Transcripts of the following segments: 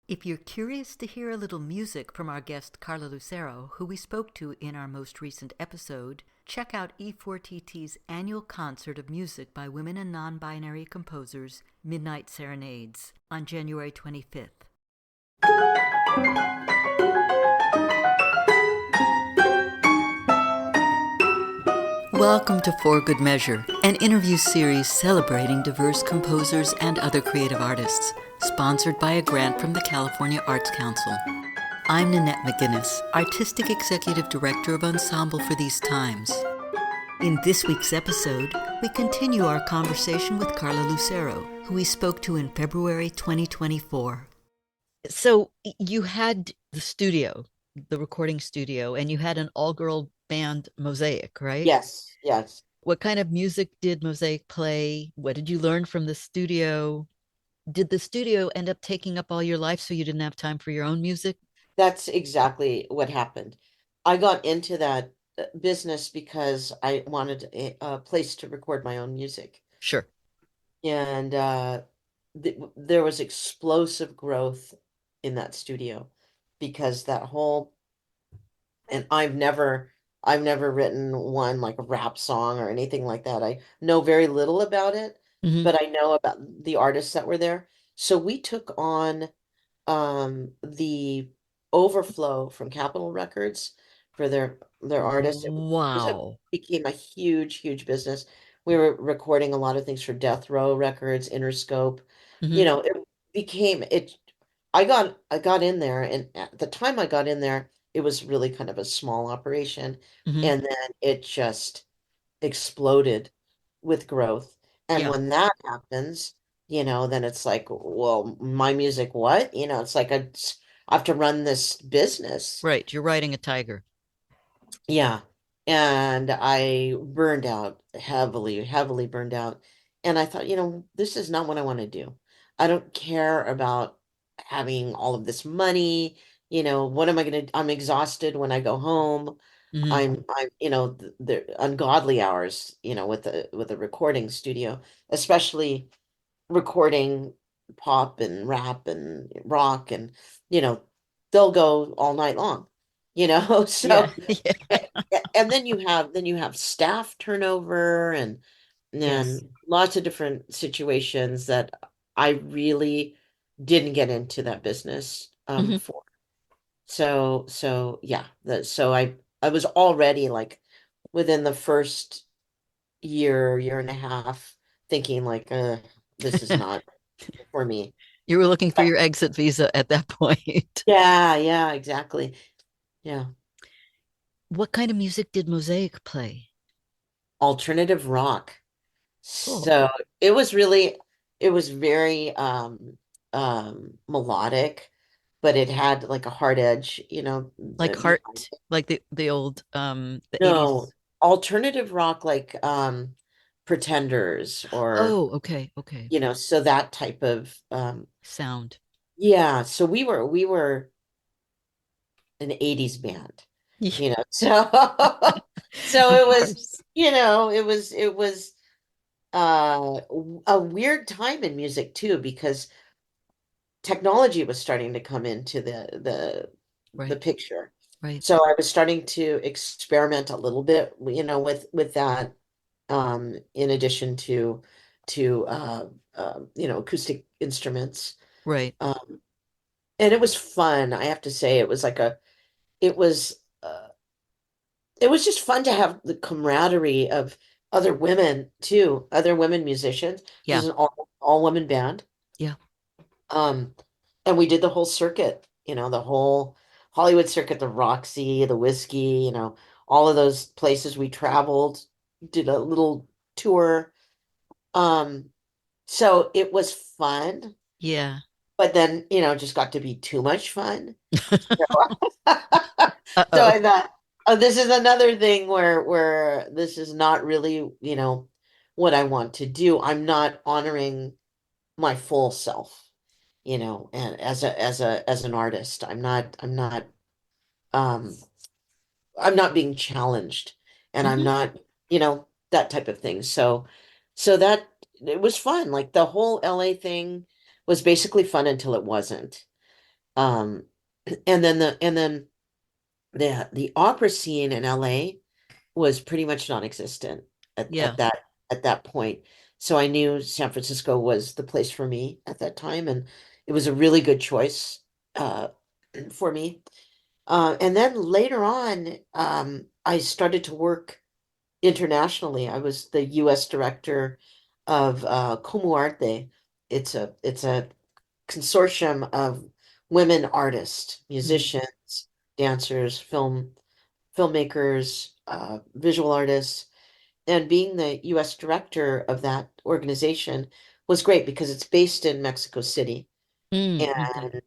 If you're curious to hear a little music from our guest Carla Lucero, who we spoke to in our most recent episode, check out E4TT's annual concert of music by women and non-binary composers, Midnight Serenades, on January 25th. Welcome to For Good Measure, an interview series celebrating diverse composers and other creative artists, sponsored by a grant from the California Arts Council. I'm Nanette McGuinness, Artistic Executive Director of Ensemble for these times. In this week's episode, we continue our conversation with Carla Lucero, who we spoke to in February 2024. So you had the studio, the recording studio, and you had an all-girl band, Mosaic, right? Yes. What kind of music did Mosaic play? What did you learn from the studio? Did the studio end up taking up all your life so you didn't have time for your own music? That's exactly what happened. I got into that business because I wanted a place to record my own music. Sure. And there was explosive growth in that studio because that whole, and I've never written one like a rap song or anything like that. I know very little about it, Mm-hmm. but I know about the artists that were there. So we took on the overflow from Capitol Records for their artists. Wow. Became a huge business. We were recording a lot of things for Death Row Records, Interscope. Mm-hmm. It became it. I got in there, and at the time I got in there, it was really kind of a small operation, Mm-hmm. and then it just exploded with growth. And Yeah. when that happens, then it's like, well, my music, what? It's like I have to run this business. Right. You're riding a tiger. Yeah. And I burned out heavily burned out. And I thought, this is not what I want to do. I don't care about having all of this money. What am I going to, I'm exhausted when I go home. Mm-hmm. The ungodly hours, with a recording studio, especially recording pop and rap and rock and, you know, they'll go all night long, Yeah. so Yeah. and then you have staff turnover Yes. and lots of different situations that I really didn't get into that business Mm-hmm. for. So yeah, so I was already like within the first year and a half thinking like this is not for me. You were looking for your exit visa at that point. Yeah, exactly. Yeah. What kind of music did Mosaic play? Alternative rock. Cool. So it was really, it was very melodic, but it had like a hard edge, Like behind Heart, it. like the old the No, 80s. alternative rock like Pretenders or Oh, okay. so that type of Sound. yeah, so we were an 80s band, Yeah, so so of it was, course. it was a weird time in music too because technology was starting to come into the Right, picture. right. So I was starting to experiment a little bit, with that, in addition to acoustic instruments. Right. Um, and it was fun. I have to say, it was, it was just fun to have the camaraderie of other women too, other women musicians. This Yeah. is an all women band. Yeah. Um, and we did the whole circuit, the whole Hollywood circuit, the Roxy, the Whiskey, all of those places we traveled, did a little tour. Um, so it was fun, Yeah. but then, just got to be too much fun. So, so Uh-oh. I thought, oh, this is another thing where this is not really, what I want to do. I'm not honoring my full self, and as an artist, um I'm not being challenged, and I'm Hmm. not, that type of thing. So that it was fun. Like the whole LA thing was basically fun until it wasn't. Um, and then the opera scene in LA was pretty much non-existent Yeah. at that point. So I knew San Francisco was the place for me at that time, and it was a really good choice uh, for me. And then later on, I started to work internationally. I was the U.S. director of Como Arte. It's a consortium of women artists, Mm. musicians, dancers, filmmakers, visual artists, and being the U.S. director of that organization was great because it's based in Mexico City Mm, okay. and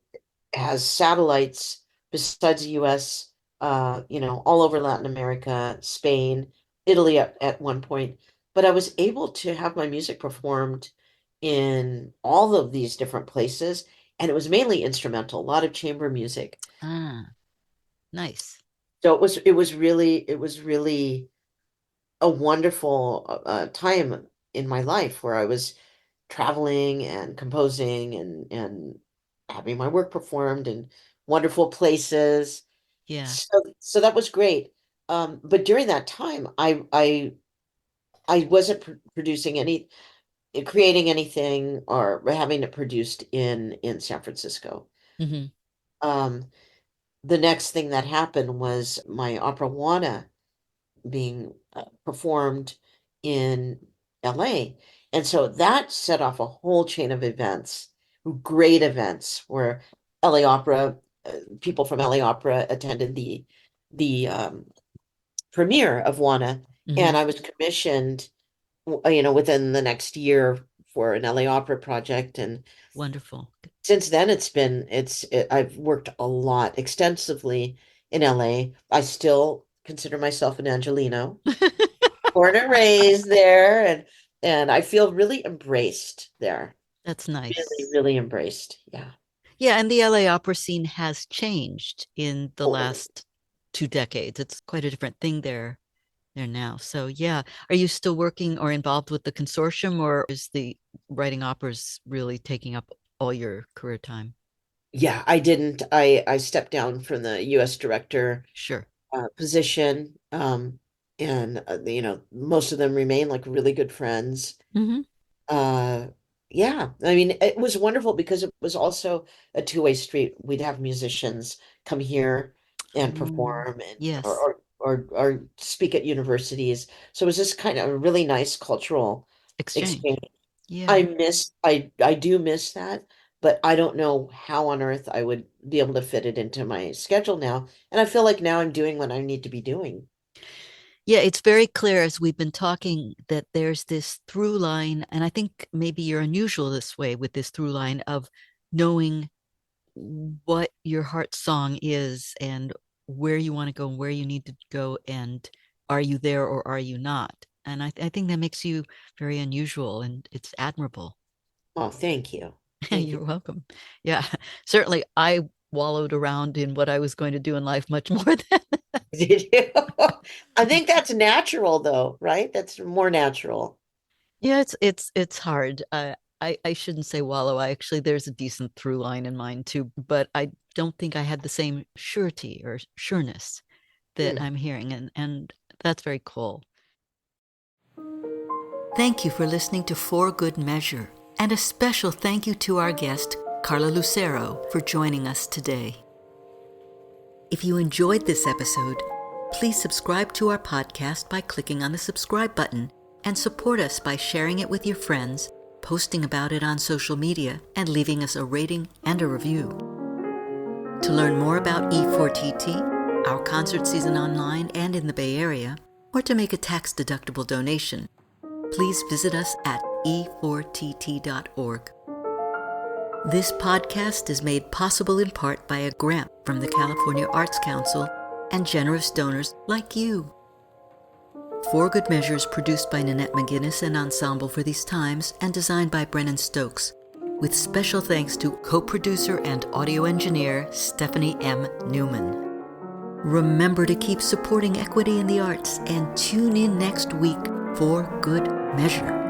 has satellites besides the US, all over Latin America, Spain, Italy at one point. But I was able to have my music performed in all of these different places, and it was mainly instrumental, a lot of chamber music. Ah, nice. So it was really a wonderful time in my life where I was traveling and composing and having my work performed in wonderful places. Yeah. So that was great. But during that time, I wasn't producing creating anything or having it produced in San Francisco. Hmm. Um, the next thing that happened was my opera Juana being performed in LA. And so that set off a whole chain of events, great events where LA Opera, people from LA Opera attended the premiere of Juana, Hmm. and I was commissioned, within the next year for an LA Opera project. And Wonderful. since then, I've worked a lot, extensively in LA. I still consider myself an Angelino, born and raised there, and I feel really embraced there. That's Really, nice. really embraced. Yeah, Yeah, and the LA opera scene has changed in the totally. last 2 decades. It's quite a different thing there now. So yeah, are you still working or involved with the consortium, or is the writing operas really taking up all your career time? Yeah, I didn't. I stepped down from the U.S. director Sure. position, and most of them remain like really good friends. Hmm. Uh, yeah, I mean, it was wonderful because it was also a two-way street. We'd have musicians come here and perform and Yes. or speak at universities. So it was just kind of a really nice cultural exchange. Exchange. Yeah. I do miss that, but I don't know how on earth I would be able to fit it into my schedule now. And I feel like now I'm doing what I need to be doing. Yeah, it's very clear as we've been talking that there's this through line, and I think maybe you're unusual this way with this through line of knowing what your heart song is and where you want to go and where you need to go, and are you there or are you not? And I think that makes you very unusual and it's admirable. Oh, thank you. Thank you. You're welcome. Yeah, certainly I wallowed around in what I was going to do in life much more than. Did you? I think that's natural though, right? That's more natural. Yeah, it's hard. I shouldn't say wallow. I actually there's a decent through line in mine too, but I don't think I had the same surety or sureness that Hmm. I'm hearing, and that's very cool. Thank you for listening to For Good Measure, and a special thank you to our guest, Carla Lucero, for joining us today. If you enjoyed this episode, please subscribe to our podcast by clicking on the subscribe button and support us by sharing it with your friends, posting about it on social media, and leaving us a rating and a review. To learn more about E4TT, our concert season online and in the Bay Area, or to make a tax-deductible donation, please visit us at e4tt.org. This podcast is made possible in part by a grant from the California Arts Council and generous donors like you. For Good Measure is produced by Nanette McGuinness and Ensemble for These Times and designed by Brennan Stokes, with special thanks to co-producer and audio engineer Stephanie M. Neumann. Remember to keep supporting equity in the arts and tune in next week for Good Measure.